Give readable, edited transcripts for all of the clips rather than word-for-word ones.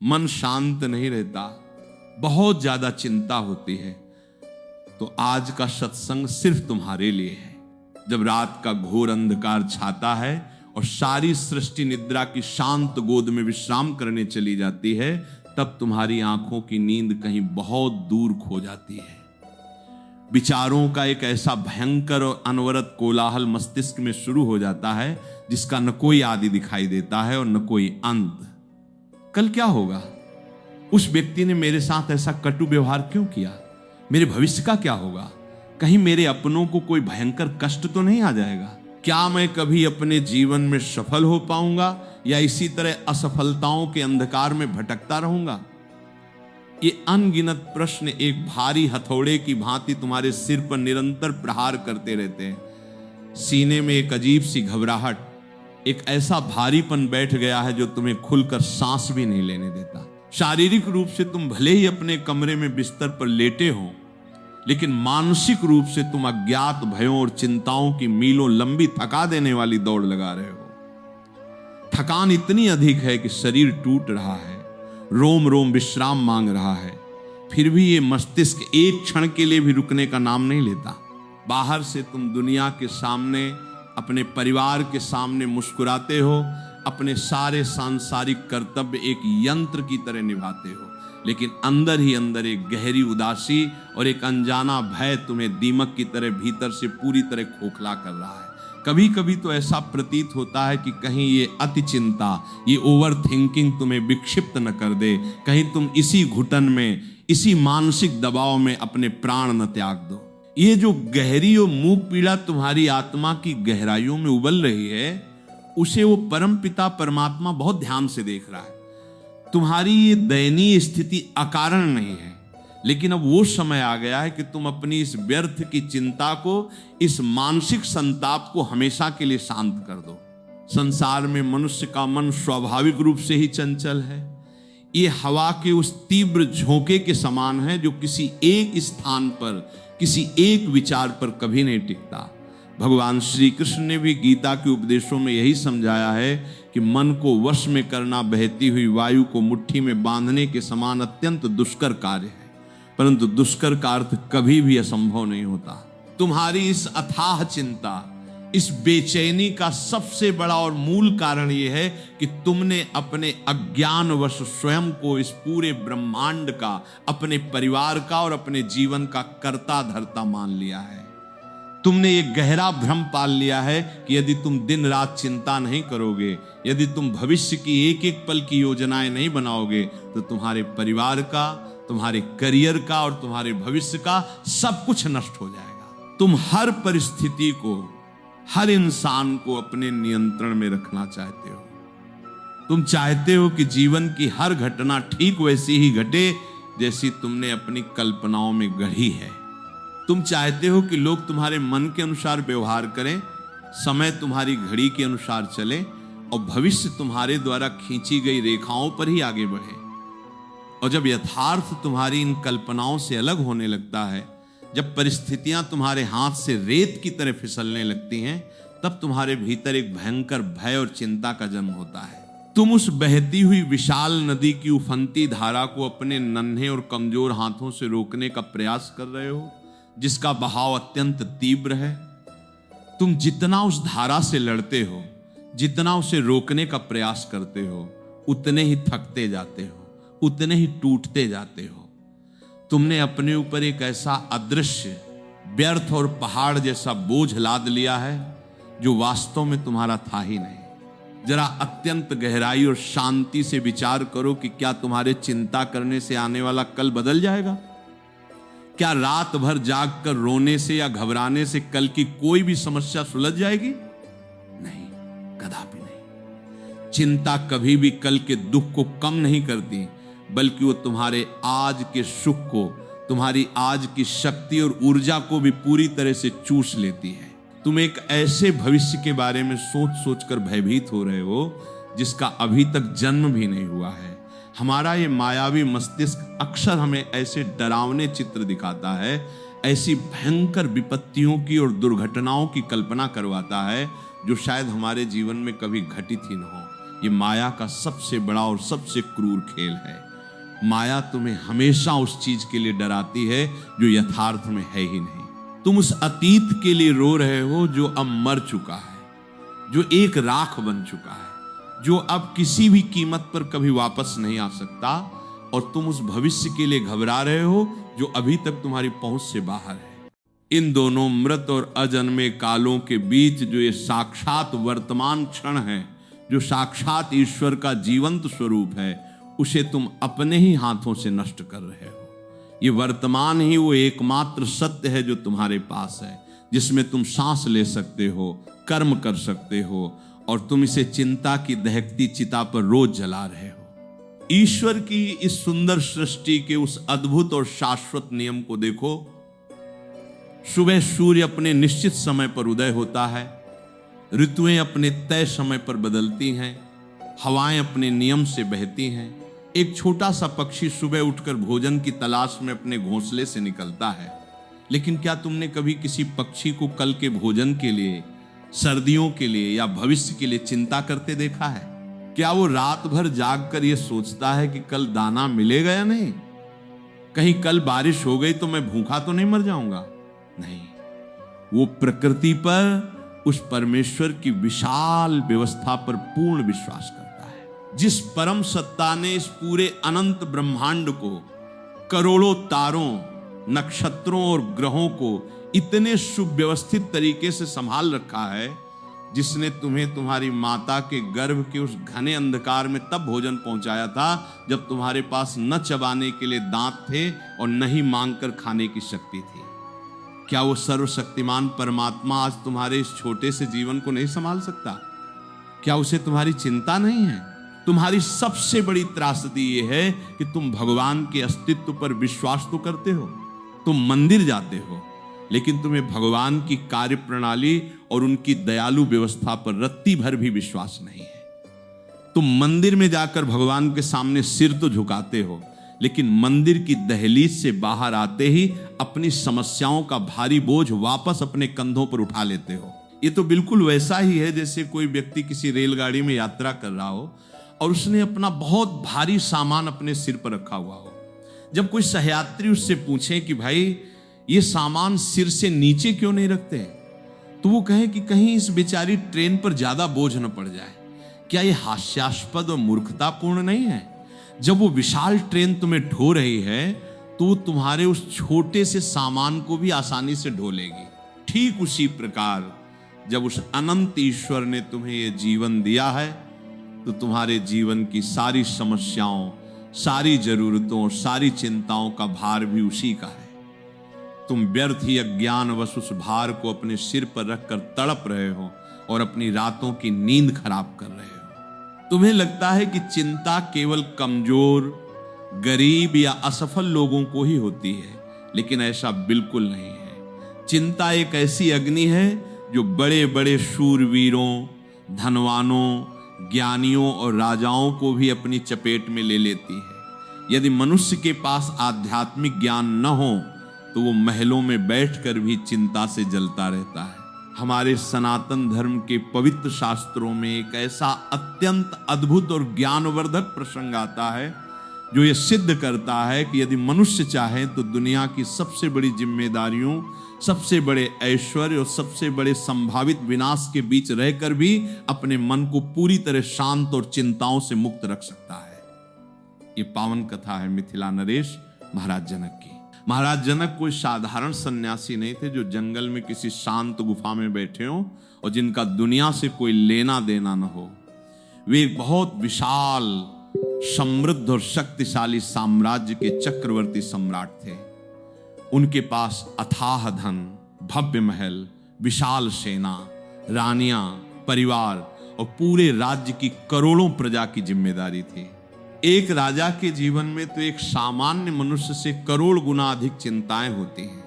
मन शांत नहीं रहता, बहुत ज्यादा चिंता होती है, तो आज का सत्संग सिर्फ तुम्हारे लिए है। जब रात का घोर अंधकार छाता है और सारी सृष्टि निद्रा की शांत गोद में विश्राम करने चली जाती है, तब तुम्हारी आंखों की नींद कहीं बहुत दूर खो जाती है। विचारों का एक ऐसा भयंकर और अनवरत कोलाहल मस्तिष्क में शुरू हो जाता है जिसका न कोई आदि दिखाई देता है और न कोई अंत। कल क्या होगा? उस व्यक्ति ने मेरे साथ ऐसा कटु व्यवहार क्यों किया? मेरे भविष्य का क्या होगा? कहीं मेरे अपनों को कोई भयंकर कष्ट तो नहीं आ जाएगा? क्या मैं कभी अपने जीवन में सफल हो पाऊंगा या इसी तरह असफलताओं के अंधकार में भटकता रहूंगा? ये अनगिनत प्रश्न एक भारी हथौड़े की भांति तुम्हारे सिर पर निरंतर प्रहार करते रहते हैं। सीने में एक अजीब सी घबराहट, एक ऐसा भारीपन बैठ गया है जो तुम्हें खुलकर सांस भी नहीं लेने देता। शारीरिक रूप से तुम भले ही अपने कमरे में बिस्तर पर लेटे हो, लेकिन मानसिक रूप से तुम अज्ञात भयों और चिंताओं की मीलों लंबी थका देने वाली दौड़ लगा रहे हो। थकान इतनी अधिक है कि शरीर टूट रहा है, रोम रोम विश्राम मांग रहा है, फिर भी ये मस्तिष्क एक क्षण के लिए भी रुकने का नाम नहीं लेता। बाहर से तुम दुनिया के सामने, अपने परिवार के सामने मुस्कुराते हो, अपने सारे सांसारिक कर्तव्य एक यंत्र की तरह निभाते हो, लेकिन अंदर ही अंदर एक गहरी उदासी और एक अनजाना भय तुम्हें दीमक की तरह भीतर से पूरी तरह खोखला कर रहा है। कभी कभी तो ऐसा प्रतीत होता है कि कहीं ये अति चिंता, ये ओवर थिंकिंग तुम्हें विक्षिप्त न कर दे, कहीं तुम इसी घुटन में, इसी मानसिक दबाव में अपने प्राण न त्याग दो। ये जो गहरी और मूक पीड़ा तुम्हारी आत्मा की गहराइयों में उबल रही है, उसे वो परम पिता परमात्मा बहुत ध्यान से देख रहा है। तुम्हारी ये दयनीय स्थिति अकारण नहीं है, लेकिन अब वो समय आ गया है कि तुम अपनी इस व्यर्थ की चिंता को, इस मानसिक संताप को हमेशा के लिए शांत कर दो। संसार में मनुष्य का मन स्वाभाविक रूप से ही चंचल है। ये हवा के उस तीव्र झोंके के समान है जो किसी एक स्थान पर, किसी एक विचार पर कभी नहीं टिकता। भगवान श्री कृष्ण ने भी गीता के उपदेशों में यही समझाया है कि मन को वश में करना बहती हुई वायु को मुट्ठी में बांधने के समान अत्यंत दुष्कर कार्य है, परंतु दुष्कर का अर्थ कभी भी असंभव नहीं होता। तुम्हारी इस अथाह चिंता, इस बेचैनी का सबसे बड़ा और मूल कारण यह है कि तुमने अपने अज्ञानवश स्वयं को इस पूरे ब्रह्मांड का, अपने परिवार का और अपने जीवन का कर्ता धर्ता मान लिया है। तुमने एक गहरा भ्रम पाल लिया है कि यदि तुम दिन रात चिंता नहीं करोगे, यदि तुम भविष्य की एक एक पल की योजनाएं नहीं बनाओगे, तो तुम्हारे परिवार का, तुम्हारे करियर का और तुम्हारे भविष्य का सब कुछ नष्ट हो जाएगा। तुम हर परिस्थिति को, हर इंसान को अपने नियंत्रण में रखना चाहते हो। तुम चाहते हो कि जीवन की हर घटना ठीक वैसी ही घटे जैसी तुमने अपनी कल्पनाओं में गढ़ी है। तुम चाहते हो कि लोग तुम्हारे मन के अनुसार व्यवहार करें, समय तुम्हारी घड़ी के अनुसार चले और भविष्य तुम्हारे द्वारा खींची गई रेखाओं पर ही आगे बढ़े। और जब यथार्थ तुम्हारी इन कल्पनाओं से अलग होने लगता है, जब परिस्थितियां तुम्हारे हाथ से रेत की तरह फिसलने लगती हैं, तब तुम्हारे भीतर एक भयंकर भय और चिंता का जन्म होता है। तुम उस बहती हुई विशाल नदी की उफनती धारा को अपने नन्हे और कमजोर हाथों से रोकने का प्रयास कर रहे हो, जिसका बहाव अत्यंत तीव्र है। तुम जितना उस धारा से लड़ते हो, जितना उसे रोकने का प्रयास करते हो, उतने ही थकते जाते हो, उतने ही टूटते जाते हो। तुमने अपने ऊपर एक ऐसा अदृश्य, व्यर्थ और पहाड़ जैसा बोझ लाद लिया है जो वास्तव में तुम्हारा था ही नहीं। जरा अत्यंत गहराई और शांति से विचार करो कि क्या तुम्हारे चिंता करने से आने वाला कल बदल जाएगा? क्या रात भर जागकर रोने से या घबराने से कल की कोई भी समस्या सुलझ जाएगी? नहीं, कदापि नहीं। चिंता कभी भी कल के दुख को कम नहीं करती, बल्कि वो तुम्हारे आज के सुख को, तुम्हारी आज की शक्ति और ऊर्जा को भी पूरी तरह से चूस लेती है। तुम एक ऐसे भविष्य के बारे में सोच सोचकर भयभीत हो रहे हो जिसका अभी तक जन्म भी नहीं हुआ है। हमारा ये मायावी मस्तिष्क अक्सर हमें ऐसे डरावने चित्र दिखाता है, ऐसी भयंकर विपत्तियों की और दुर्घटनाओं की कल्पना करवाता है जो शायद हमारे जीवन में कभी घटित ही न हो। ये माया का सबसे बड़ा और सबसे क्रूर खेल है। माया तुम्हें हमेशा उस चीज के लिए डराती है जो यथार्थ में है ही नहीं। तुम उस अतीत के लिए रो रहे हो जो अब मर चुका है, जो एक राख बन चुका है, जो अब किसी भी कीमत पर कभी वापस नहीं आ सकता, और तुम उस भविष्य के लिए घबरा रहे हो जो अभी तक तुम्हारी पहुंच से बाहर है। इन दोनों मृत और अजन्मे कालों के बीच जो ये साक्षात वर्तमान क्षण है, जो साक्षात ईश्वर का जीवंत स्वरूप है, उसे तुम अपने ही हाथों से नष्ट कर रहे हो। ये वर्तमान ही वो एकमात्र सत्य है जो तुम्हारे पास है, जिसमें तुम सांस ले सकते हो, कर्म कर सकते हो, और तुम इसे चिंता की दहकती चिता पर रोज जला रहे हो। ईश्वर की इस सुंदर सृष्टि के उस अद्भुत और शाश्वत नियम को देखो। सुबह सूर्य अपने निश्चित समय पर उदय होता है, ऋतुएं अपने तय समय पर बदलती हैं, हवाएं अपने नियम से बहती हैं। एक छोटा सा पक्षी सुबह उठकर भोजन की तलाश में अपने घोंसले से निकलता है, लेकिन क्या तुमने कभी किसी पक्षी को कल के भोजन के लिए, सर्दियों के लिए या भविष्य के लिए चिंता करते देखा है? क्या वो रात भर जागकर ये सोचता है कि कल दाना मिलेगा या नहीं? कहीं कल बारिश हो गई तो मैं भूखा तो नहीं मर जाऊंगा? नहीं, वो प्रकृति पर, उस परमेश्वर की विशाल व्यवस्था पर पूर्ण विश्वास करता है। जिस परम सत्ता ने इस पूरे अनंत ब्रह्मांड को, करोड़ों तारों, नक्षत्रों और ग्रहों को इतने सुव्यवस्थित तरीके से संभाल रखा है, जिसने तुम्हें तुम्हारी माता के गर्भ के उस घने अंधकार में तब भोजन पहुंचाया था जब तुम्हारे पास न चबाने के लिए दांत थे और न ही मांगकर खाने की शक्ति थी। क्या वो सर्वशक्तिमान परमात्मा आज तुम्हारे इस छोटे से जीवन को नहीं संभाल सकता? क्या उसे तुम्हारी चिंता नहीं है? तुम्हारी सबसे बड़ी त्रासदी ये है कि तुम भगवान के अस्तित्व पर विश्वास तो करते हो, तुम मंदिर जाते हो, लेकिन तुम्हें भगवान की कार्य प्रणाली और उनकी दयालु व्यवस्था पर रत्ती भर भी विश्वास नहीं है। तुम मंदिर में जाकर भगवान के सामने सिर तो झुकाते हो, लेकिन मंदिर की दहलीज से बाहर आते ही अपनी समस्याओं का भारी बोझ वापस अपने कंधों पर उठा लेते हो। ये तो बिल्कुल वैसा ही है जैसे कोई व्यक्ति किसी रेलगाड़ी में यात्रा कर रहा हो और उसने अपना बहुत भारी सामान अपने सिर पर रखा हुआ हो। जब कोई सहयात्री उससे पूछे कि भाई ये सामान सिर से नीचे क्यों नहीं रखते, तो वो कहे कि कहीं इस बेचारी ट्रेन पर ज्यादा बोझ न पड़ जाए। क्या ये हास्यास्पद और मूर्खतापूर्ण नहीं है? जब वो विशाल ट्रेन तुम्हें ढो रही है तो वो तुम्हारे उस छोटे से सामान को भी आसानी से ढो लेगी। ठीक उसी प्रकार जब उस अनंत ईश्वर ने तुम्हें ये जीवन दिया है तो तुम्हारे जीवन की सारी समस्याओं, सारी जरूरतों और सारी चिंताओं का भार भी उसी का है। तुम व्यर्थ ही अज्ञानवश उस भार को अपने सिर पर रखकर तड़प रहे हो और अपनी रातों की नींद खराब कर रहे हो। तुम्हें लगता है कि चिंता केवल कमजोर, गरीब या असफल लोगों को ही होती है, लेकिन ऐसा बिल्कुल नहीं है। चिंता एक ऐसी अग्नि है जो बड़े बड़े शूरवीरों, धनवानों, ज्ञानियों और राजाओं को भी अपनी चपेट में ले लेती है। यदि मनुष्य के पास आध्यात्मिक ज्ञान न हो तो वो महलों में बैठकर भी चिंता से जलता रहता है। हमारे सनातन धर्म के पवित्र शास्त्रों में एक ऐसा अत्यंत अद्भुत और ज्ञानवर्धक प्रसंग आता है जो ये सिद्ध करता है कि यदि मनुष्य चाहे तो दुनिया की सबसे बड़ी जिम्मेदारियों, सबसे बड़े ऐश्वर्य और सबसे बड़े संभावित विनाश के बीच रहकर भी अपने मन को पूरी तरह शांत और चिंताओं से मुक्त रख सकता है। ये पावन कथा है मिथिला नरेश महाराज जनक की। महाराज जनक कोई साधारण सन्यासी नहीं थे जो जंगल में किसी शांत गुफा में बैठे हों और जिनका दुनिया से कोई लेना देना न हो। वे एक बहुत विशाल, समृद्ध और शक्तिशाली साम्राज्य के चक्रवर्ती सम्राट थे। उनके पास अथाह धन, भव्य महल, विशाल सेना, रानियां, परिवार और पूरे राज्य की करोड़ों प्रजा की जिम्मेदारी थी। एक राजा के जीवन में तो एक सामान्य मनुष्य से करोड़ गुना अधिक चिंताएं होती हैं।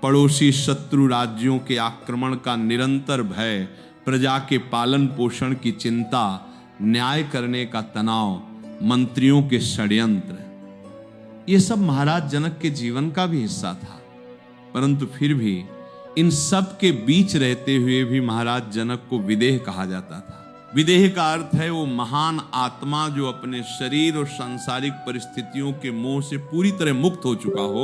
पड़ोसी शत्रु राज्यों के आक्रमण का निरंतर भय, प्रजा के पालन पोषण की चिंता, न्याय करने का तनाव, मंत्रियों के षड्यंत्र, ये सब महाराज जनक के जीवन का भी हिस्सा था। परंतु फिर भी इन सब के बीच रहते हुए भी महाराज जनक को विदेह कहा जाता था। विदेह का अर्थ है वो महान आत्मा जो अपने शरीर और सांसारिक परिस्थितियों के मोह से पूरी तरह मुक्त हो चुका हो।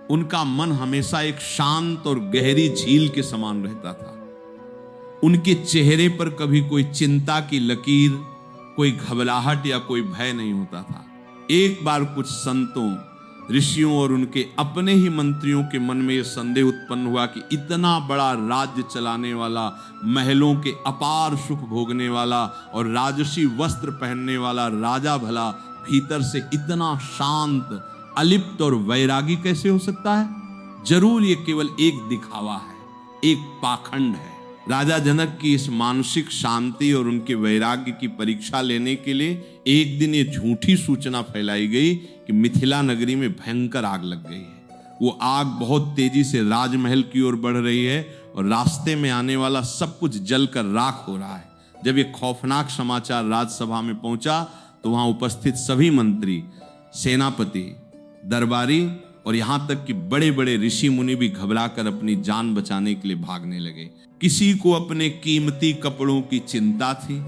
उनका मन हमेशा एक शांत और गहरी झील के समान रहता था। उनके चेहरे पर कभी कोई चिंता की लकीर, कोई घबराहट या कोई भय नहीं होता था। एक बार कुछ संतों, ऋषियों और उनके अपने ही मंत्रियों के मन में यह संदेह उत्पन्न हुआ कि इतना बड़ा राज्य चलाने वाला, महलों के अपार सुख भोगने वाला और राजसी वस्त्र पहनने वाला राजा भला भीतर से इतना शांत, अलिप्त और वैरागी कैसे हो सकता है? जरूर ये केवल एक दिखावा है, एक पाखंड है। राजा जनक की इस मानसिक शांति और उनके वैराग्य की परीक्षा लेने के लिए एक दिन ये झूठी सूचना फैलाई गई कि मिथिला नगरी में भयंकर आग लग गई है। वो आग बहुत तेजी से राजमहल की ओर बढ़ रही है और रास्ते में आने वाला सब कुछ जलकर राख हो रहा है। जब ये खौफनाक समाचार राजसभा में पहुंचा तो वहां उपस्थित सभी मंत्री, सेनापति, दरबारी और यहां तक कि बड़े बड़े ऋषि मुनि भी घबराकर अपनी जान बचाने के लिए भागने लगे। किसी को अपने कीमती कपड़ों की चिंता थी,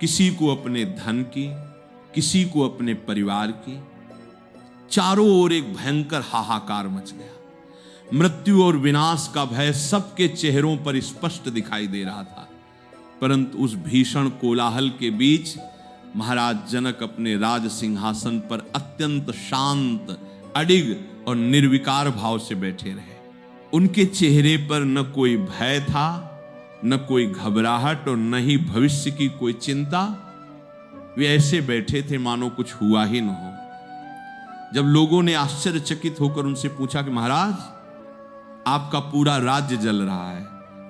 किसी को अपने धन की, किसी को अपने परिवार की। चारों ओर एक भयंकर हाहाकार मच गया। मृत्यु और विनाश का भय सबके चेहरों पर स्पष्ट दिखाई दे रहा था। परंतु उस भीषण कोलाहल के बीच महाराज जनक अपने राज सिंहासन पर अत्यंत शांत, अडिग और निर्विकार भाव से बैठे रहे। उनके चेहरे पर न कोई भय था, न कोई घबराहट और न ही भविष्य की कोई चिंता। वे ऐसे बैठे थे मानो कुछ हुआ ही न हो। जब लोगों ने आश्चर्यचकित होकर उनसे पूछा कि महाराज, आपका पूरा राज्य जल रहा है,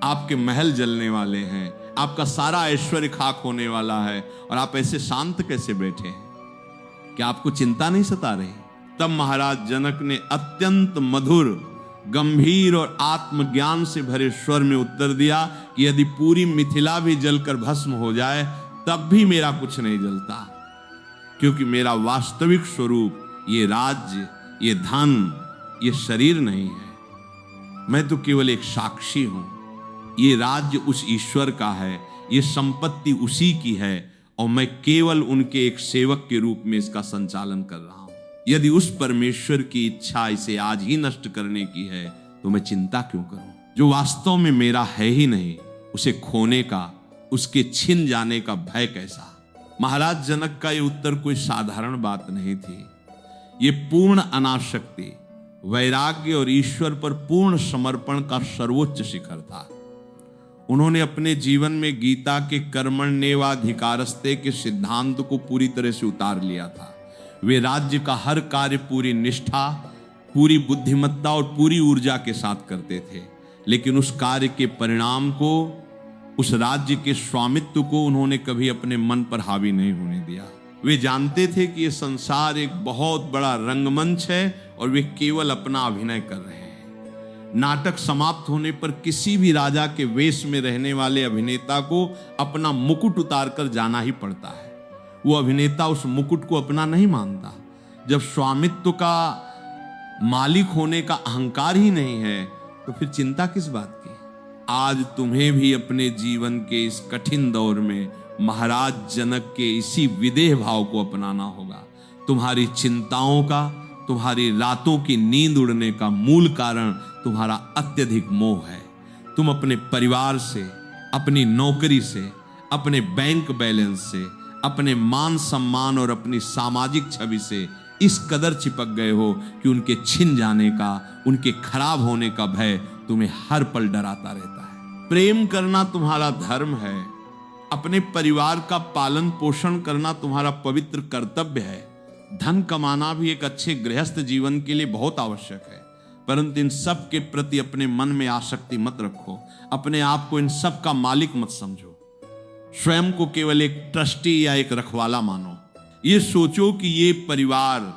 आपके महल जलने वाले हैं, आपका सारा ऐश्वर्य खाक होने वाला है और आप ऐसे शांत कैसे बैठे हैं? क्या आपको चिंता नहीं सता रही? तब महाराज जनक ने अत्यंत मधुर, गंभीर और आत्मज्ञान से भरे स्वर में उत्तर दिया कि यदि पूरी मिथिला भी जलकर भस्म हो जाए तब भी मेरा कुछ नहीं जलता, क्योंकि मेरा वास्तविक स्वरूप ये राज्य, ये धन, ये शरीर नहीं है। मैं तो केवल एक साक्षी हूं। ये राज्य उस ईश्वर का है, ये संपत्ति उसी की है और मैं केवल उनके एक सेवक के रूप में इसका संचालन कर रहा हूं। यदि उस परमेश्वर की इच्छा इसे आज ही नष्ट करने की है तो मैं चिंता क्यों करूं? जो वास्तव में मेरा है ही नहीं, उसे खोने का, उसके छिन जाने का भय कैसा? महाराज जनक का यह उत्तर कोई साधारण बात नहीं थी। ये पूर्ण अनासक्ति, वैराग्य और ईश्वर पर पूर्ण समर्पण का सर्वोच्च शिखर था। उन्होंने अपने जीवन में गीता के कर्मण्येवाधिकारस्ते के सिद्धांत को पूरी तरह से उतार लिया था। वे राज्य का हर कार्य पूरी निष्ठा, पूरी बुद्धिमत्ता और पूरी ऊर्जा के साथ करते थे, लेकिन उस कार्य के परिणाम को, उस राज्य के स्वामित्व को उन्होंने कभी अपने मन पर हावी नहीं होने दिया। वे जानते थे कि यह संसार एक बहुत बड़ा रंगमंच है और वे केवल अपना अभिनय कर रहे हैं। नाटक समाप्त होने पर किसी भी राजा के वेश में रहने वाले अभिनेता को अपना मुकुट उतारकर जाना ही पड़ता है। वो अभिनेता उस मुकुट को अपना नहीं मानता। जब स्वामित्व का, मालिक होने का अहंकार ही नहीं है तो फिर चिंता किस बात की? आज तुम्हें भी अपने जीवन के इस कठिन दौर में महाराज जनक के इसी विदेह भाव को अपनाना होगा। तुम्हारी चिंताओं का, तुम्हारी रातों की नींद उड़ने का मूल कारण तुम्हारा अत्यधिक मोह है। तुम अपने परिवार से, अपनी नौकरी से, अपने बैंक बैलेंस से, अपने मान सम्मान और अपनी सामाजिक छवि से इस कदर चिपक गए हो कि उनके छिन जाने का, उनके खराब होने का भय तुम्हें हर पल डराता रहता है। प्रेम करना तुम्हारा धर्म है, अपने परिवार का पालन पोषण करना तुम्हारा पवित्र कर्तव्य है। धन कमाना भी एक अच्छे गृहस्थ जीवन के लिए बहुत आवश्यक है, परंतु इन सब के प्रति अपने मन में आसक्ति मत रखो। अपने आप को इन सब का मालिक मत समझो। स्वयं को केवल एक ट्रस्टी या एक रखवाला मानो। ये सोचो कि ये परिवार,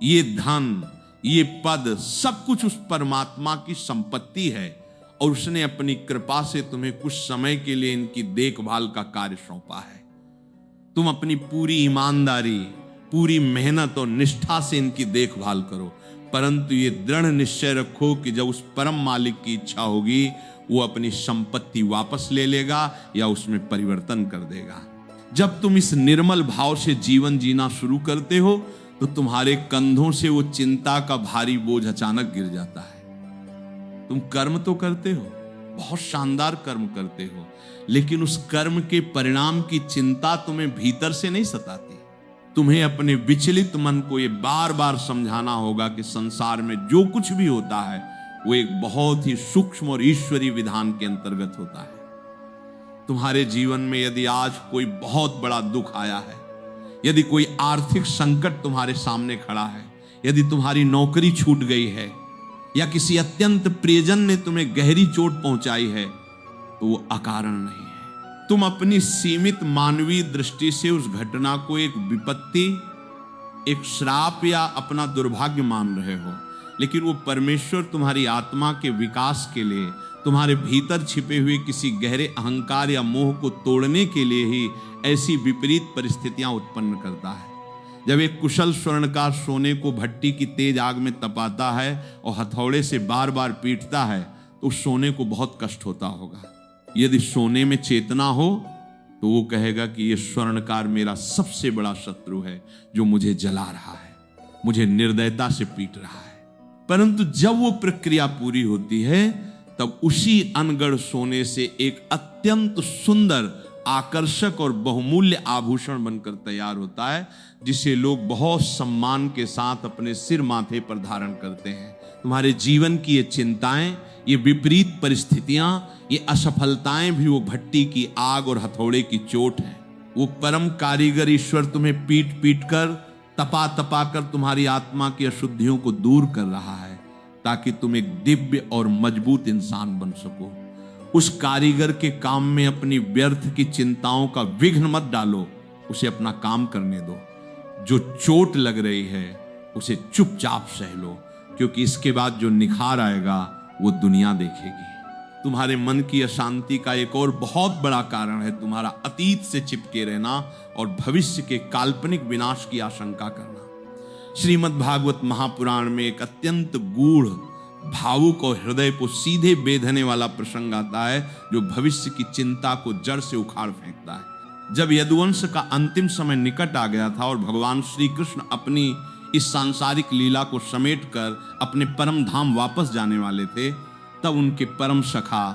ये धन, ये पद, सब कुछ उस परमात्मा की संपत्ति है और उसने अपनी कृपा से तुम्हें कुछ समय के लिए इनकी देखभाल का कार्य सौंपा है। तुम अपनी पूरी ईमानदारी, पूरी मेहनत और निष्ठा से इनकी देखभाल करो, परंतु ये दृढ़ निश्चय रखो कि जब उस परम मालिक की इच्छा होगी वो अपनी संपत्ति वापस ले लेगा या उसमें परिवर्तन कर देगा। जब तुम इस निर्मल भाव से जीवन जीना शुरू करते हो तो तुम्हारे कंधों से वो चिंता का भारी बोझ अचानक गिर जाता है। तुम कर्म तो करते हो, बहुत शानदार कर्म करते हो, लेकिन उस कर्म के परिणाम की चिंता तुम्हें भीतर से नहीं सताती। तुम्हें अपने विचलित मन को ये बार बार समझाना होगा कि संसार में जो कुछ भी होता है वो एक बहुत ही सूक्ष्म और ईश्वरीय विधान के अंतर्गत होता है। तुम्हारे जीवन में यदि आज कोई बहुत बड़ा दुख आया है, यदि कोई आर्थिक संकट तुम्हारे सामने खड़ा है, यदि तुम्हारी नौकरी छूट गई है या किसी अत्यंत प्रियजन ने तुम्हें गहरी चोट पहुंचाई है, तो वो अकारण नहीं है। तुम अपनी सीमित मानवीय दृष्टि से उस घटना को एक विपत्ति, एक श्राप या अपना दुर्भाग्य मान रहे हो, लेकिन वो परमेश्वर तुम्हारी आत्मा के विकास के लिए, तुम्हारे भीतर छिपे हुए किसी गहरे अहंकार या मोह को तोड़ने के लिए ही ऐसी विपरीत परिस्थितियां उत्पन्न करता है। जब एक कुशल स्वर्णकार सोने को भट्टी की तेज आग में तपाता है और हथौड़े से बार बार पीटता है तो उस सोने को बहुत कष्ट होता होगा। यदि सोने में चेतना हो तो वो कहेगा कि ये स्वर्णकार मेरा सबसे बड़ा शत्रु है जो मुझे जला रहा है, मुझे निर्दयता से पीट रहा है। परंतु जब वो प्रक्रिया पूरी होती है तब उसी अनगढ़ सोने से एक अत्यंत सुंदर, आकर्षक और बहुमूल्य आभूषण बनकर तैयार होता है, जिसे लोग बहुत सम्मान के साथ अपने सिर माथे पर धारण करते हैं। तुम्हारे जीवन की ये चिंताएं, ये विपरीत परिस्थितियां, ये असफलताएं भी वो भट्टी की आग और हथौड़े की चोट है। वो परम कारीगर ईश्वर तुम्हें पीट पीट कर, तपा तपा कर तुम्हारी आत्मा की अशुद्धियों को दूर कर रहा है, ताकि तुम एक दिव्य और मजबूत इंसान बन सको। उस कारीगर के काम में अपनी व्यर्थ की चिंताओं का विघ्न मत डालो, उसे अपना काम करने दो। जो चोट लग रही है उसे चुपचाप सह लो, क्योंकि इसके बाद जो निखार आएगा वो दुनिया देखेगी। तुम्हारे मन की अशांति का एक और बहुत बड़ा कारण है तुम्हारा अतीत से चिपके रहना और भविष्य के काल्पनिक विनाश की आशंका करना। श्रीमद् भागवत महापुराण में एक अत्यंत गूढ़, भावुक और हृदय को सीधे बेधने वाला प्रसंग आता है जो भविष्य की चिंता को जड़ से उखाड़ फेंकता है। जब यदुवंश का अंतिम समय निकट आ गया था और भगवान श्री कृष्ण अपनी इस सांसारिक लीला को समेटकर अपने परम धाम वापस जाने वाले थे, तब उनके परम सखा,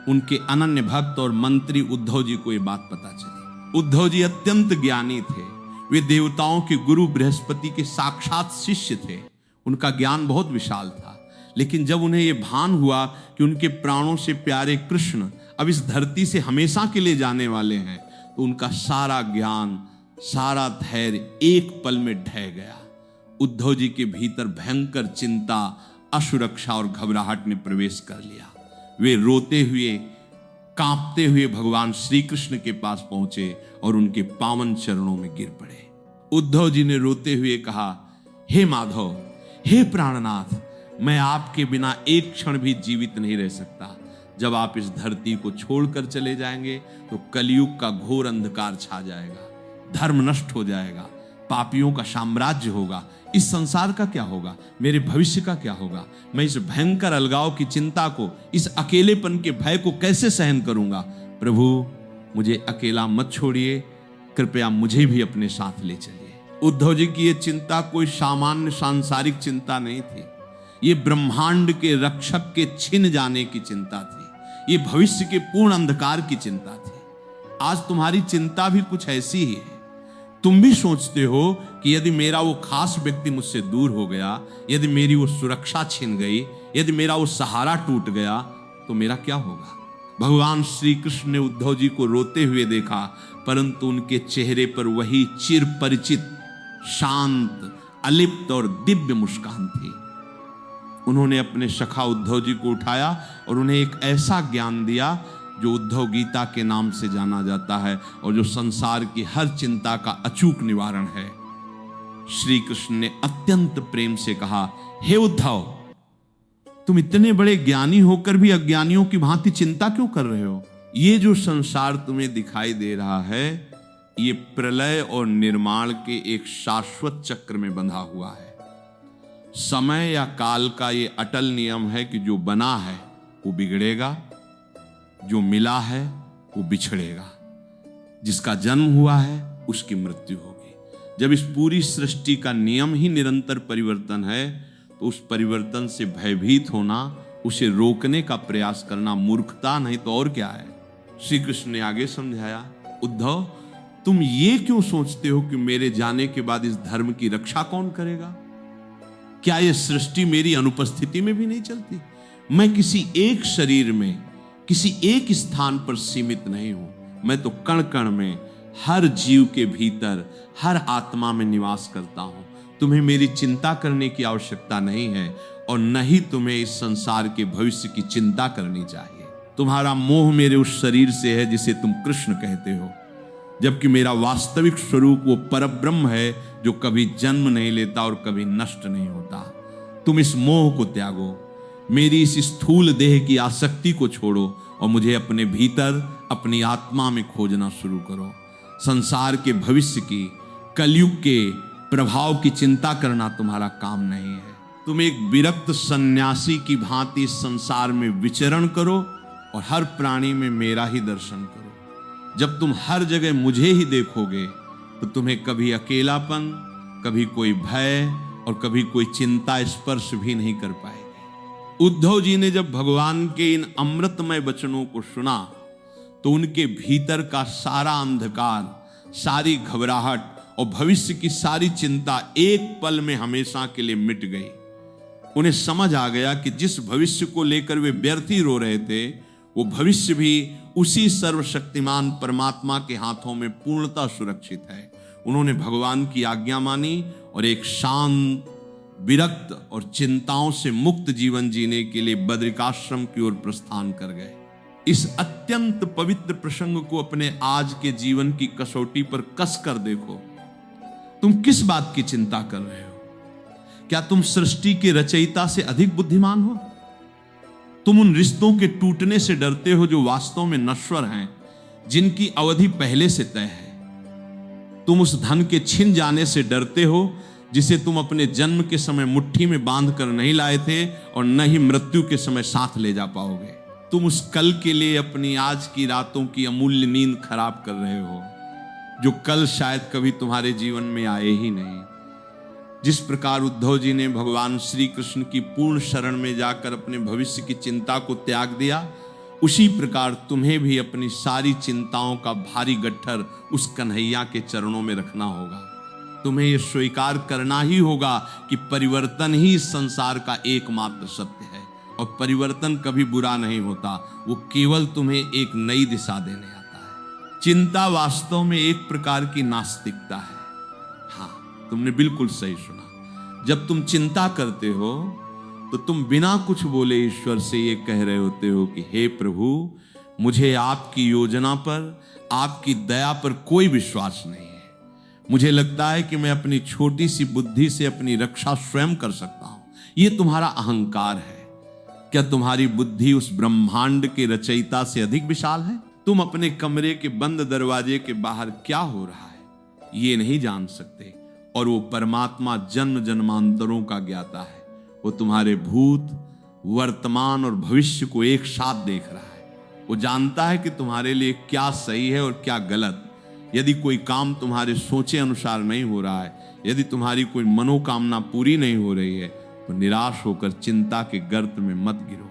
उनके अनन्य भक्त और मंत्री उद्धव जी को यह बात पता चली। उद्धव जी अत्यंत ज्ञानी थे, वे देवताओं के गुरु बृहस्पति के साक्षात शिष्य थे, उनका ज्ञान बहुत विशाल था। लेकिन जब उन्हें यह भान हुआ कि उनके प्राणों से प्यारे कृष्ण अब इस धरती से हमेशा के लिए जाने वाले हैं, तो उनका सारा ज्ञान, सारा धैर्य एक पल में ढह गया। उद्धव जी के भीतर भयंकर चिंता, असुरक्षा और घबराहट ने प्रवेश कर लिया। वे रोते हुए, कांपते हुए भगवान श्री कृष्ण के पास पहुंचे और उनके पावन चरणों में गिर पड़े। उद्धव जी ने रोते हुए कहा, हे माधव, हे प्राणनाथ, मैं आपके बिना एक क्षण भी जीवित नहीं रह सकता। जब आप इस धरती को छोड़कर चले जाएंगे तो कलयुग का घोर अंधकार छा जाएगा, धर्म नष्ट हो जाएगा, पापियों का साम्राज्य होगा। इस संसार का क्या होगा, मेरे भविष्य का क्या होगा? मैं इस भयंकर अलगाव की चिंता को, इस अकेलेपन के भय को कैसे सहन करूंगा? प्रभु, मुझे अकेला मत छोड़िए, कृपया मुझे भी अपने साथ ले चलिए। उद्धव जी की यह चिंता कोई सामान्य सांसारिक चिंता नहीं थी, ये ब्रह्मांड के रक्षक के छिन जाने की चिंता थी, ये भविष्य के पूर्ण अंधकार की चिंता थी। आज तुम्हारी चिंता भी कुछ ऐसी ही है। तुम भी सोचते हो कि यदि मेरा वो खास व्यक्ति मुझसे दूर हो गया, यदि मेरी वो सुरक्षा छिन गई, यदि मेरा वो सहारा टूट गया, तो मेरा क्या होगा? भगवान श्री कृष्ण ने उद्धव जी को रोते हुए देखा, परंतु उनके चेहरे पर वही चिर परिचित, शांत, अलिप्त और दिव्य मुस्कान थी। उन्होंने अपने सखा उद्धव जी को उठाया और उन्हें एक ऐसा ज्ञान दिया जो उद्धव गीता के नाम से जाना जाता है और जो संसार की हर चिंता का अचूक निवारण है। श्री कृष्ण ने अत्यंत प्रेम से कहा, हे उद्धव, तुम इतने बड़े ज्ञानी होकर भी अज्ञानियों की भांति चिंता क्यों कर रहे हो? ये जो संसार तुम्हें दिखाई दे रहा है, ये प्रलय और निर्माण के एक शाश्वत चक्र में बंधा हुआ है। समय या काल का ये अटल नियम है कि जो बना है वो बिगड़ेगा जो मिला है वो बिछड़ेगा, जिसका जन्म हुआ है उसकी मृत्यु होगी। जब इस पूरी सृष्टि का नियम ही निरंतर परिवर्तन है, तो उस परिवर्तन से भयभीत होना, उसे रोकने का प्रयास करना मूर्खता नहीं तो और क्या है। श्री कृष्ण ने आगे समझाया, उद्धव तुम ये क्यों सोचते हो कि मेरे जाने के बाद इस धर्म की रक्षा कौन करेगा? क्या यह सृष्टि मेरी अनुपस्थिति में भी नहीं चलती? मैं किसी एक शरीर में, किसी एक स्थान पर सीमित नहीं हूं। मैं तो कण कण में, हर जीव के भीतर, हर आत्मा में निवास करता हूं। तुम्हें मेरी चिंता करने की आवश्यकता नहीं है, और न ही तुम्हें इस संसार के भविष्य की चिंता करनी चाहिए। तुम्हारा मोह मेरे उस शरीर से है जिसे तुम कृष्ण कहते हो, जबकि मेरा वास्तविक स्वरूप वो परब्रह्म है जो कभी जन्म नहीं लेता और कभी नष्ट नहीं होता। तुम इस मोह को त्यागो, मेरी इस स्थूल देह की आसक्ति को छोड़ो और मुझे अपने भीतर, अपनी आत्मा में खोजना शुरू करो। संसार के भविष्य की, कलयुग के प्रभाव की चिंता करना तुम्हारा काम नहीं है। तुम एक विरक्त सन्यासी की भांति संसार में विचरण करो और हर प्राणी में मेरा ही दर्शन करो। जब तुम हर जगह मुझे ही देखोगे तो तुम्हें कभी अकेलापन, कभी कोई भय और कभी कोई चिंता स्पर्श भी नहीं कर पाएगी। उद्धव जी ने जब भगवान के इन अमृतमय वचनों को सुना तो उनके भीतर का सारा अंधकार, सारी घबराहट और भविष्य की सारी चिंता एक पल में हमेशा के लिए मिट गई। उन्हें समझ आ गया कि जिस भविष्य को लेकर वे व्यर्थ ही रो रहे थे, वो भविष्य भी उसी सर्वशक्तिमान परमात्मा के हाथों में पूर्णतः सुरक्षित है। उन्होंने भगवान की आज्ञा मानी और एक शांत, विरक्त और चिंताओं से मुक्त जीवन जीने के लिए बद्रिकाश्रम की ओर प्रस्थान कर गए। इस अत्यंत पवित्र प्रसंग को अपने आज के जीवन की कसौटी पर कस कर देखो। तुम किस बात की चिंता कर रहे हो? क्या तुम सृष्टि के रचयिता से अधिक बुद्धिमान हो? तुम उन रिश्तों के टूटने से डरते हो जो वास्तव में नश्वर हैं, जिनकी अवधि पहले से तय है। तुम उस धन के छिन जाने से डरते हो जिसे तुम अपने जन्म के समय मुट्ठी में बांध कर नहीं लाए थे और न ही मृत्यु के समय साथ ले जा पाओगे। तुम उस कल के लिए अपनी आज की रातों की अमूल्य नींद खराब कर रहे हो, जो कल शायद कभी तुम्हारे जीवन में आए ही नहीं। जिस प्रकार उद्धव जी ने भगवान श्री कृष्ण की पूर्ण शरण में जाकर अपने भविष्य की चिंता को त्याग दिया, उसी प्रकार तुम्हें भी अपनी सारी चिंताओं का भारी गट्ठर उस कन्हैया के चरणों में रखना होगा। तुम्हें यह स्वीकार करना ही होगा कि परिवर्तन ही इस संसार का एकमात्र सत्य है, और परिवर्तन कभी बुरा नहीं होता, वो केवल तुम्हें एक नई दिशा देने आता है। चिंता वास्तव में एक प्रकार की नास्तिकता है। हाँ, तुमने बिल्कुल सही सुना। जब तुम चिंता करते हो तो तुम बिना कुछ बोले ईश्वर से ये कह रहे होते हो कि हे प्रभु, मुझे आपकी योजना पर, आपकी दया पर कोई विश्वास नहीं है। मुझे लगता है कि मैं अपनी छोटी सी बुद्धि से अपनी रक्षा स्वयं कर सकता हूं। ये तुम्हारा अहंकार है। क्या तुम्हारी बुद्धि उस ब्रह्मांड के रचयिता से अधिक विशाल है? तुम अपने कमरे के बंद दरवाजे के बाहर क्या हो रहा है ये नहीं जान सकते, और वो परमात्मा जन्म जन्मांतरों का ज्ञाता है। वो तुम्हारे भूत, वर्तमान और भविष्य को एक साथ देख रहा है। वो जानता है कि तुम्हारे लिए क्या सही है और क्या गलत। यदि कोई काम तुम्हारे सोचे अनुसार नहीं हो रहा है, यदि तुम्हारी कोई मनोकामना पूरी नहीं हो रही है, तो निराश होकर चिंता के गर्त में मत गिरो,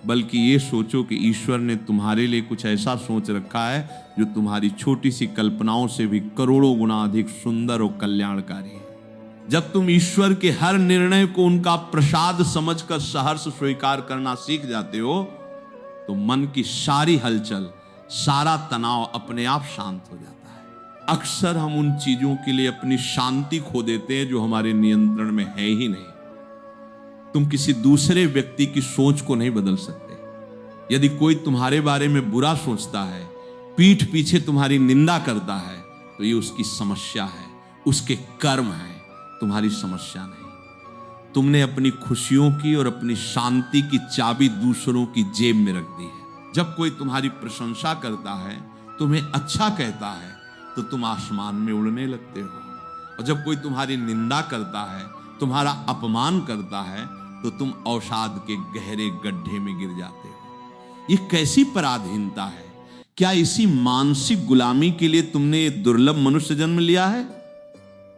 बल्कि ये सोचो कि ईश्वर ने तुम्हारे लिए कुछ ऐसा सोच रखा है जो तुम्हारी छोटी सी कल्पनाओं से भी करोड़ों गुना अधिक सुंदर और कल्याणकारी है। जब तुम ईश्वर के हर निर्णय को उनका प्रसाद समझकर सहर्ष स्वीकार करना सीख जाते हो, तो मन की सारी हलचल, सारा तनाव अपने आप शांत हो जाता है। अक्सर हम उन चीजों के लिए अपनी शांति खो देते हैं जो हमारे नियंत्रण में है ही नहीं। तुम किसी दूसरे व्यक्ति की सोच को नहीं बदल सकते। यदि कोई तुम्हारे बारे में बुरा सोचता है, पीठ पीछे तुम्हारी निंदा करता है, तो ये उसकी समस्या है, उसके कर्म है, तुम्हारी समस्या नहीं। तुमने अपनी खुशियों की और अपनी शांति की चाबी दूसरों की जेब में रख दी है। जब कोई तुम्हारी प्रशंसा करता है, तुम्हें अच्छा कहता है, तो तुम आसमान में उड़ने लगते हो, और जब कोई तुम्हारी निंदा करता है, तुम्हारा अपमान करता है, तो तुम अवसाद के गहरे गड्ढे में गिर जाते हो। ये कैसी पराधीनता है? क्या इसी मानसिक गुलामी के लिए तुमने ये दुर्लभ मनुष्य जन्म लिया है?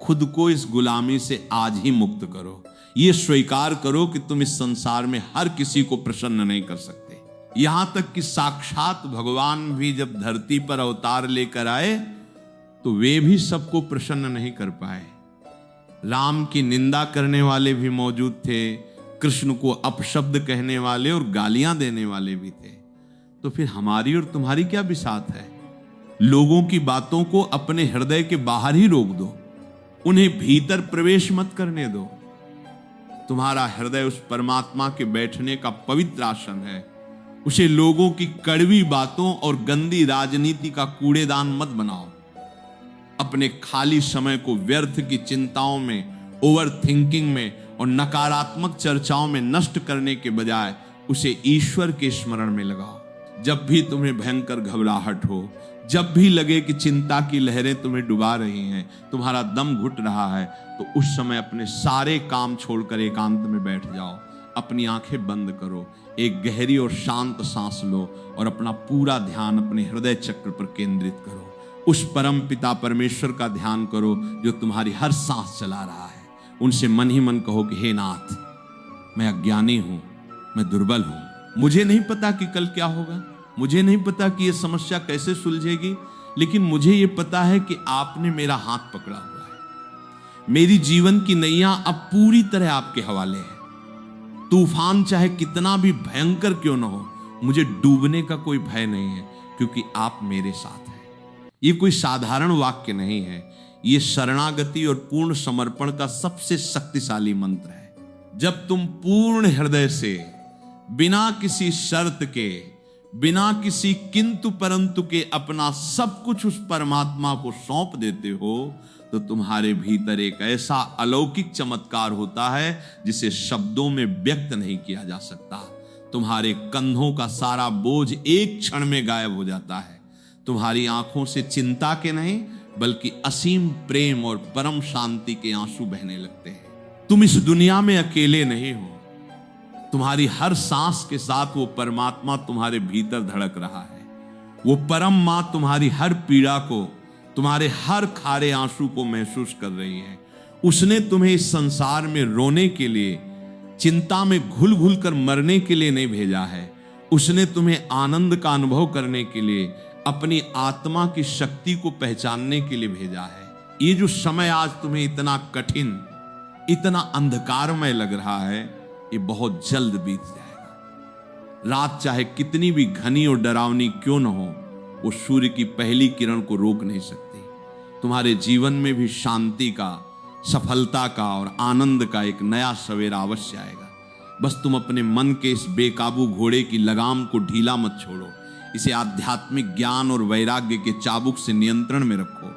खुद को इस गुलामी से आज ही मुक्त करो। ये स्वीकार करो कि तुम इस संसार में हर किसी को प्रसन्न नहीं कर सकते। यहां तक कि साक्षात भगवान भी जब धरती पर अवतार लेकर आए तो वे भी सबको प्रसन्न नहीं कर पाए। राम की निंदा करने वाले भी मौजूद थे, कृष्ण को अपशब्द कहने वाले और गालियां देने वाले भी थे। तो फिर हमारी और तुम्हारी क्या बिसात है? लोगों की बातों को अपने हृदय के बाहर ही रोक दो, उन्हें भीतर प्रवेश मत करने दो। तुम्हारा हृदय उस परमात्मा के बैठने का पवित्र आसन है। उसे लोगों की कड़वी बातों और गंदी राजनीति का कूड़ेदान मत बनाओ। अपने खाली समय को व्यर्थ की चिंताओं में, ओवर थिंकिंग में और नकारात्मक चर्चाओं में नष्ट करने के बजाय उसे ईश्वर के स्मरण में लगाओ। जब भी तुम्हें भयंकर घबराहट हो, जब भी लगे कि चिंता की लहरें तुम्हें डुबा रही हैं, तुम्हारा दम घुट रहा है, तो उस समय अपने सारे काम छोड़कर एकांत में बैठ जाओ। अपनी आंखें बंद करो, एक गहरी और शांत सांस लो और अपना पूरा ध्यान अपने हृदय चक्र पर केंद्रित करो। उस परम पिता परमेश्वर का ध्यान करो जो तुम्हारी हर सांस चला रहा है। उनसे मन ही मन कहो कि हे नाथ, मैं अज्ञानी हूं, मैं दुर्बल हूं, मुझे नहीं पता कि कल क्या होगा, मुझे नहीं पता कि यह समस्या कैसे सुलझेगी, लेकिन मुझे यह पता है कि आपने मेरा हाथ पकड़ा हुआ है। मेरी जीवन की नैया अब पूरी तरह आपके हवाले है। तूफान चाहे कितना भी भयंकर क्यों न हो, मुझे डूबने का कोई भय नहीं है, क्योंकि आप मेरे साथ हैं। ये कोई साधारण वाक्य नहीं है, ये शरणागति और पूर्ण समर्पण का सबसे शक्तिशाली मंत्र है। जब तुम पूर्ण हृदय से, बिना किसी शर्त के, बिना किसी किंतु परंतु के अपना सब कुछ उस परमात्मा को सौंप देते हो, तो तुम्हारे भीतर एक ऐसा अलौकिक चमत्कार होता है जिसे शब्दों में व्यक्त नहीं किया जा सकता। तुम्हारे कंधों का सारा बोझ एक क्षण में गायब हो जाता है। तुम्हारी आंखों से चिंता के नहीं बल्कि असीम प्रेम और परम शांति के आंसू बहने लगते हैं। तुम इस दुनिया में अकेले नहीं हो। तुम्हारी हर सांस के साथ वो परमात्मा तुम्हारे भीतर धड़क रहा है। वो परम मां तुम्हारी हर पीड़ा को, तुम्हारे हर खारे आंसू को महसूस कर रही है। उसने तुम्हें इस संसार में रोने के लिए, चिंता में घुल घुल कर मरने के लिए नहीं भेजा है। उसने तुम्हें आनंद का अनुभव करने के लिए, अपनी आत्मा की शक्ति को पहचानने के लिए भेजा है। ये जो समय आज तुम्हें इतना कठिन, इतना अंधकारमय लग रहा है, ये बहुत जल्द बीत जाएगा। रात चाहे कितनी भी घनी और डरावनी क्यों न हो, वो सूर्य की पहली किरण को रोक नहीं सकती। तुम्हारे जीवन में भी शांति का, सफलता का और आनंद का एक नया सवेरा अवश्य आएगा। बस तुम अपने मन के इस बेकाबू घोड़े की लगाम को ढीला मत छोड़ो। इसे आध्यात्मिक ज्ञान और वैराग्य के चाबुक से नियंत्रण में रखो।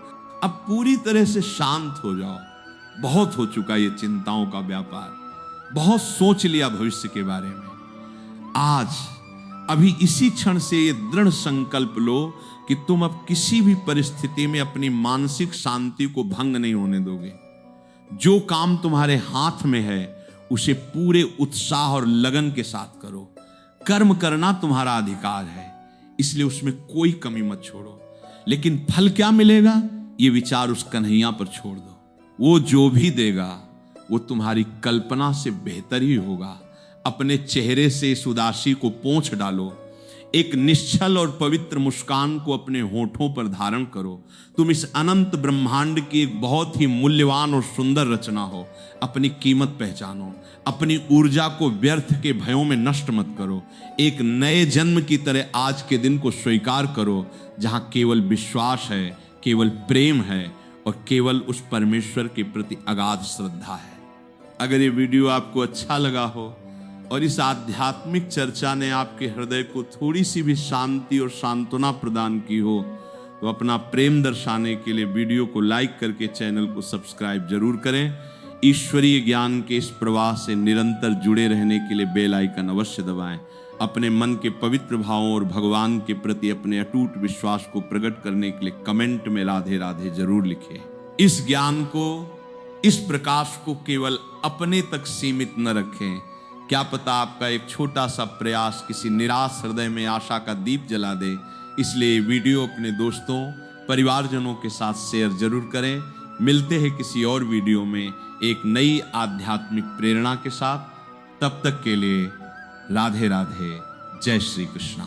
अब पूरी तरह से शांत हो जाओ। बहुत हो चुका ये चिंताओं का व्यापार, बहुत सोच लिया भविष्य के बारे में। आज अभी इसी क्षण से ये दृढ़ संकल्प लो कि तुम अब किसी भी परिस्थिति में अपनी मानसिक शांति को भंग नहीं होने दोगे। जो काम तुम्हारे हाथ में है उसे पूरे उत्साह और लगन के साथ करो। कर्म करना तुम्हारा अधिकार है, इसलिए उसमें कोई कमी मत छोड़ो। लेकिन फल क्या मिलेगा, ये विचार उस कन्हैया पर छोड़ दो। वो जो भी देगा वो तुम्हारी कल्पना से बेहतर ही होगा। अपने चेहरे से इस उदासी को पोंछ डालो। एक निश्चल और पवित्र मुस्कान को अपने होठों पर धारण करो। तुम इस अनंत ब्रह्मांड की एक बहुत ही मूल्यवान और सुंदर रचना हो। अपनी कीमत पहचानो। अपनी ऊर्जा को व्यर्थ के भयों में नष्ट मत करो। एक नए जन्म की तरह आज के दिन को स्वीकार करो, जहां केवल विश्वास है, केवल प्रेम है और केवल उस परमेश्वर के प्रति अगाध श्रद्धा है। अगर ये वीडियो आपको अच्छा लगा हो और इस आध्यात्मिक चर्चा ने आपके हृदय को थोड़ी सी भी शांति और सांत्वना प्रदान की हो, तो अपना प्रेम दर्शाने के लिए वीडियो को लाइक करके चैनल को सब्सक्राइब जरूर करें। ईश्वरीय ज्ञान के इस प्रवाह से निरंतर जुड़े रहने के लिए बेल आइकन अवश्य दबाएं। अपने मन के पवित्र भावों और भगवान के प्रति अपने अटूट विश्वास को प्रकट करने के लिए कमेंट में राधे राधे जरूर लिखें। इस ज्ञान को, इस प्रकाश को केवल अपने तक सीमित न रखें, क्या पता आपका एक छोटा सा प्रयास किसी निराश हृदय में आशा का दीप जला दे। इसलिए वीडियो अपने दोस्तों परिवारजनों के साथ शेयर जरूर करें। मिलते हैं किसी और वीडियो में एक नई आध्यात्मिक प्रेरणा के साथ। तब तक के लिए राधे राधे, जय श्री कृष्णा।